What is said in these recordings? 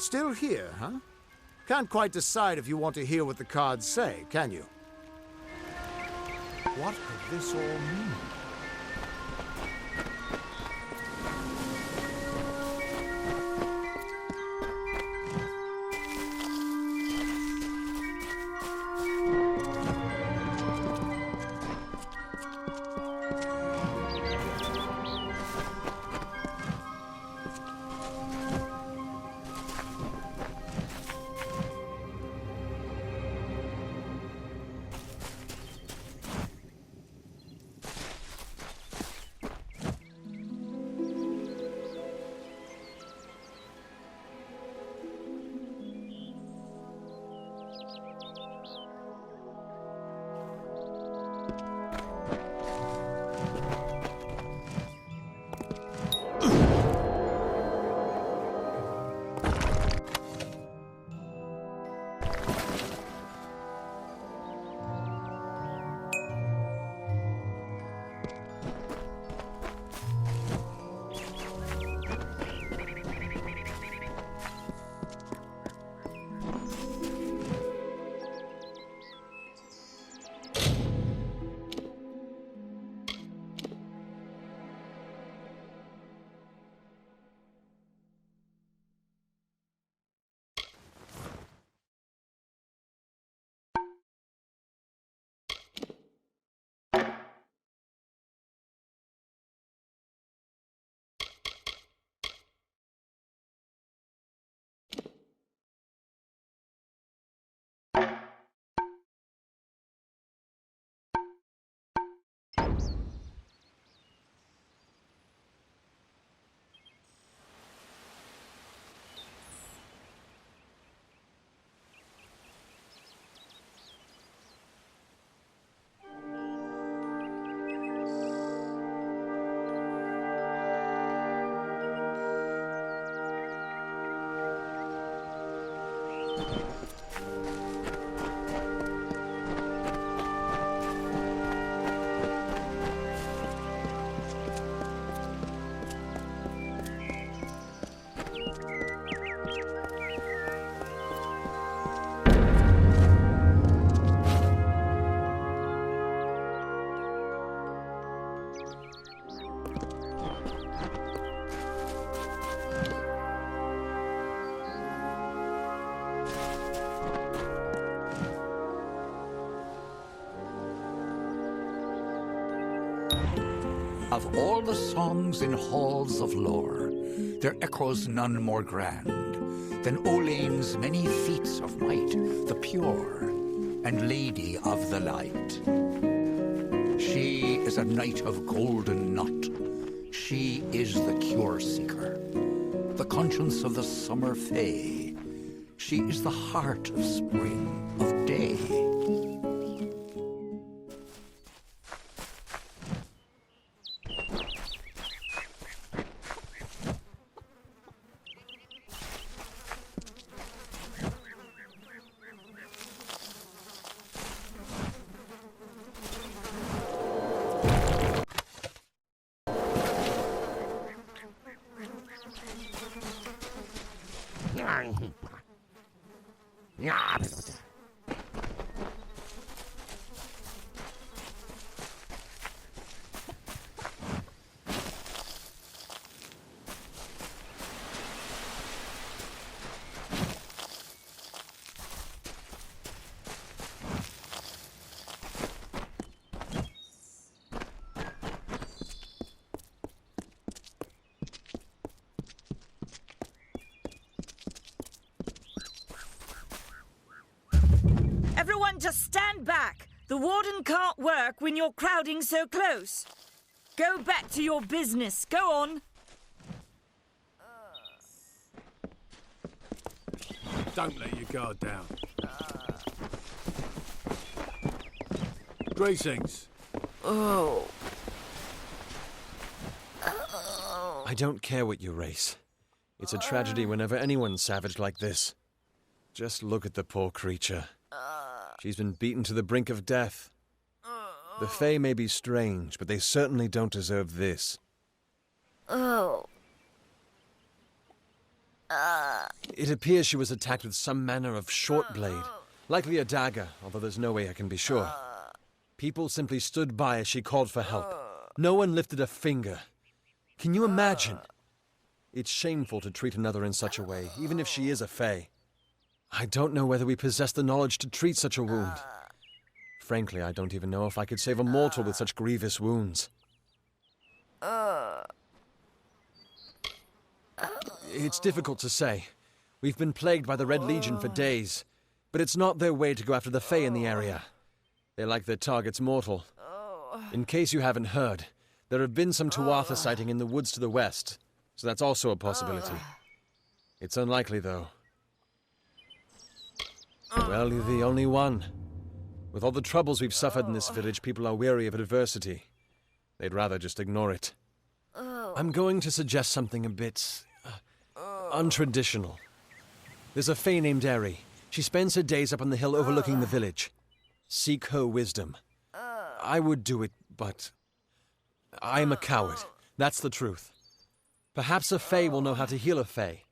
Still here, huh? Can't quite decide if you want to hear what the cards say, can you? What could this all mean? Of all the songs in halls of lore, there echoes none more grand than Olane's many feats of might, the pure and lady of the light. She is a knight of golden knot. She is the cure seeker, the conscience of the summer fae. She is the heart of spring, of day. Everyone just stand back. The warden can't work when you're crowding so close. Go back to your business. Go on. Don't let your guard down. Greetings. Oh. I don't care what you race. It's a tragedy whenever anyone's savage like this. Just look at the poor creature. She's been beaten to the brink of death. The Fae may be strange, but they certainly don't deserve this. Oh. It appears she was attacked with some manner of short blade, likely a dagger, although there's no way I can be sure. People simply stood by as she called for help. No one lifted a finger. Can you imagine? It's shameful to treat another in such a way, even if she is a fae. I don't know whether we possess the knowledge to treat such a wound. Frankly, I don't even know if I could save a mortal with such grievous wounds. It's difficult to say. We've been plagued by the Red Legion for days, but it's not their way to go after the fae in the area. They like their targets mortal. In case you haven't heard, there have been some Tuatha sighting in the woods to the west, so that's also a possibility. It's unlikely, though. Well, you're the only one. With all the troubles we've suffered in this village, people are weary of adversity. They'd rather just ignore it. I'm going to suggest something a bit untraditional. There's a fae named Eri. She spends her days up on the hill overlooking the village. Seek her wisdom. I would do it, but I'm a coward. That's the truth. Perhaps a fae will know how to heal a fae.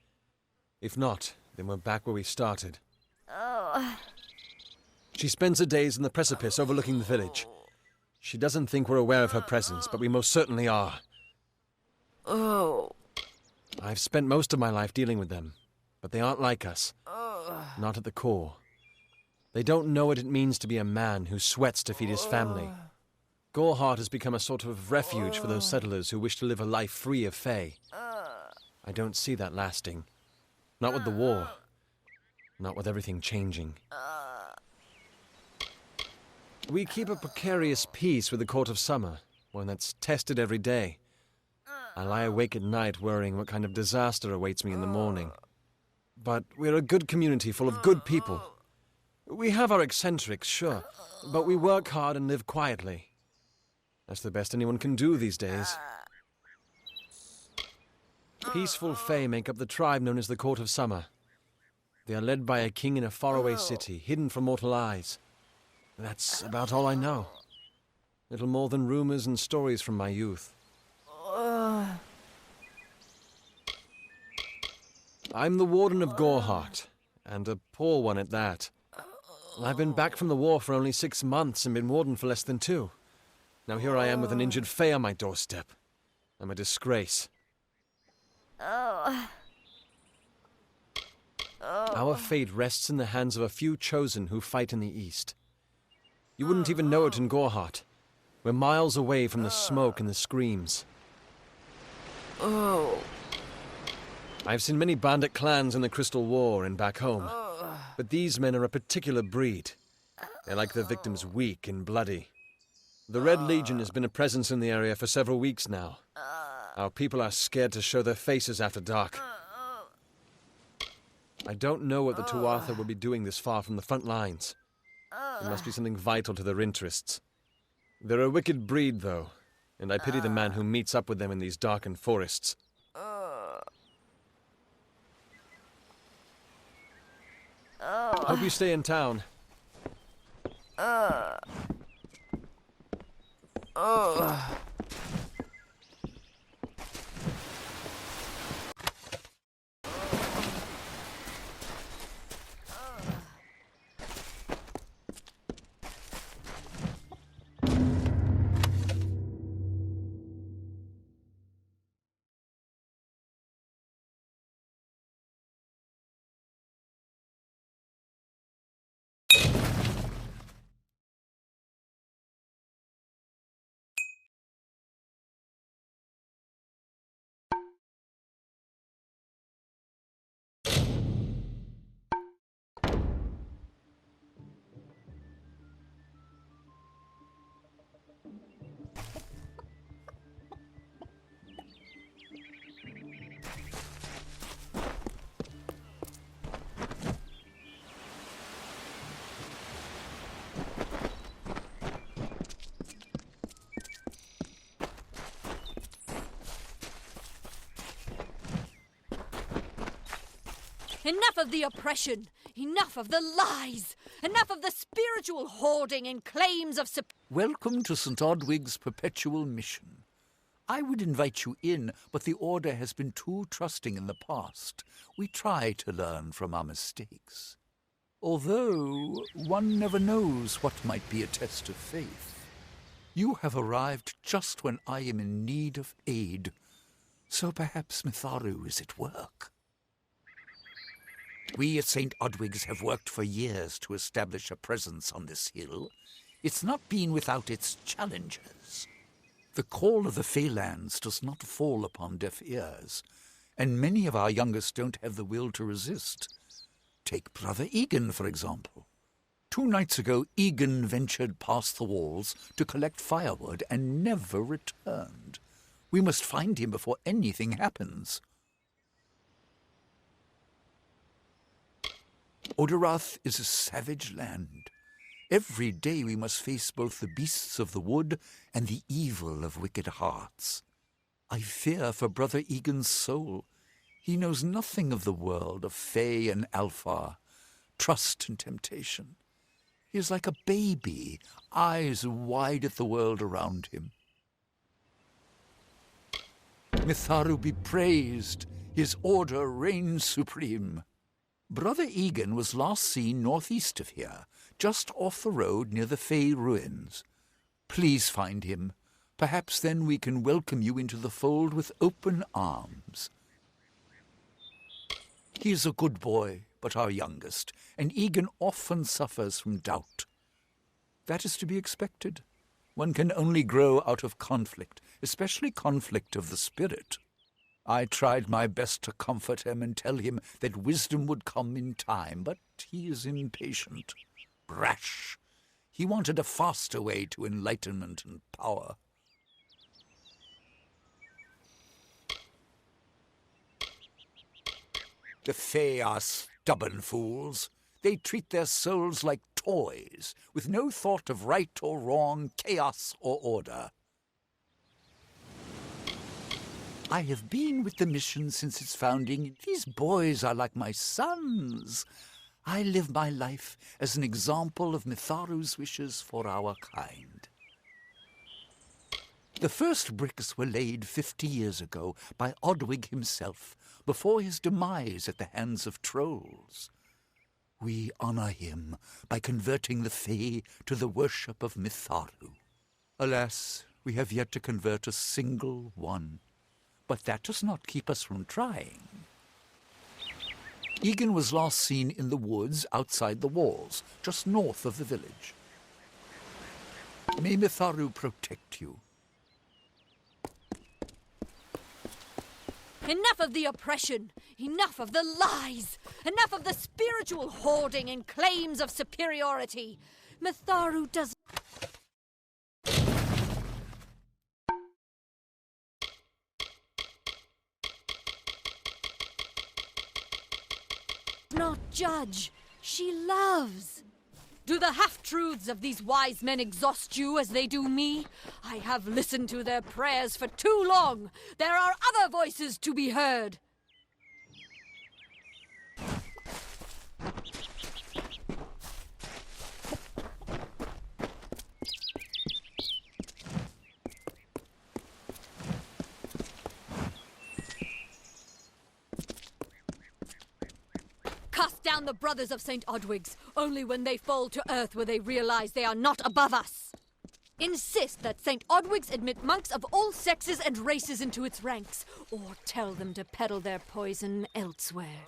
If not, then we're back where we started. She spends her days in the precipice overlooking the village. She doesn't think we're aware of her presence, but we most certainly are. I've spent most of my life dealing with them, but they aren't like us. Not at the core. They don't know what it means to be a man who sweats to feed his family. Goreheart has become a sort of refuge for those settlers who wish to live a life free of fae. I don't see that lasting. Not with the war. Not with everything changing. We keep a precarious peace with the Court of Summer, one that's tested every day. I lie awake at night worrying what kind of disaster awaits me in the morning. But we're a good community full of good people. We have our eccentrics, sure, but we work hard and live quietly. That's the best anyone can do these days. Peaceful fae make up the tribe known as the Court of Summer. They are led by a king in a faraway city, hidden from mortal eyes. That's about all I know. Little more than rumors and stories from my youth. I'm the warden of Goreheart, and a poor one at that. I've been back from the war for only 6 months and been warden for less than 2. Now here I am with an injured fae on my doorstep. I'm a disgrace. Our fate rests in the hands of a few chosen who fight in the east. You wouldn't even know it in Goreheart. We're miles away from the smoke and the screams. I've seen many bandit clans in the Crystal War and back home, but these men are a particular breed. They like their victims weak and bloody. The Red Legion has been a presence in the area for several weeks now. Our people are scared to show their faces after dark. I don't know what the Tuatha will be doing this far from the front lines. It must be something vital to their interests. They're a wicked breed, though, and I pity the man who meets up with them in these darkened forests. Hope you stay in town. Enough of the oppression! Enough of the lies! Enough of the spiritual hoarding and claims of Welcome to St. Odwig's perpetual mission. I would invite you in, but the Order has been too trusting in the past. We try to learn from our mistakes. Although, one never knows what might be a test of faith. You have arrived just when I am in need of aid, so perhaps Mitharu is at work. We at St. Odwig's have worked for years to establish a presence on this hill. It's not been without its challenges. The call of the Feylands does not fall upon deaf ears, and many of our youngest don't have the will to resist. Take Brother Egan, for example. 2 nights ago, Egan ventured past the walls to collect firewood and never returned. We must find him before anything happens. Oderath is a savage land. Every day we must face both the beasts of the wood and the evil of wicked hearts. I fear for Brother Egan's soul. He knows nothing of the world of Fey and Alfar, trust and temptation. He is like a baby, eyes wide at the world around him. Mitharu be praised, his order reigns supreme. Brother Egan was last seen northeast of here, just off the road near the Fey ruins. Please find him. Perhaps then we can welcome you into the fold with open arms. He is a good boy, but our youngest, and Egan often suffers from doubt. That is to be expected. One can only grow out of conflict, especially conflict of the spirit. I tried my best to comfort him and tell him that wisdom would come in time, but he is impatient, rash. He wanted a faster way to enlightenment and power. The Fae are stubborn fools. They treat their souls like toys, with no thought of right or wrong, chaos or order. I have been with the mission since its founding. These boys are like my sons. I live my life as an example of Mitharu's wishes for our kind. The first bricks were laid 50 years ago by Odwig himself, before his demise at the hands of trolls. We honor him by converting the Fae to the worship of Mitharu. Alas, we have yet to convert a single one. But that does not keep us from trying. Egan was last seen in the woods outside the walls, just north of the village. May Mitharu protect you. Enough of the oppression! Enough of the lies! Enough of the spiritual hoarding and claims of superiority! Mitharu does not judge. She loves. Do the half-truths of these wise men exhaust you as they do me? I have listened to their prayers for too long. There are other voices to be heard. Cast down the brothers of St. Odwig's. Only when they fall to earth will they realize they are not above us. Insist that St. Odwig's admit monks of all sexes and races into its ranks, or tell them to peddle their poison elsewhere.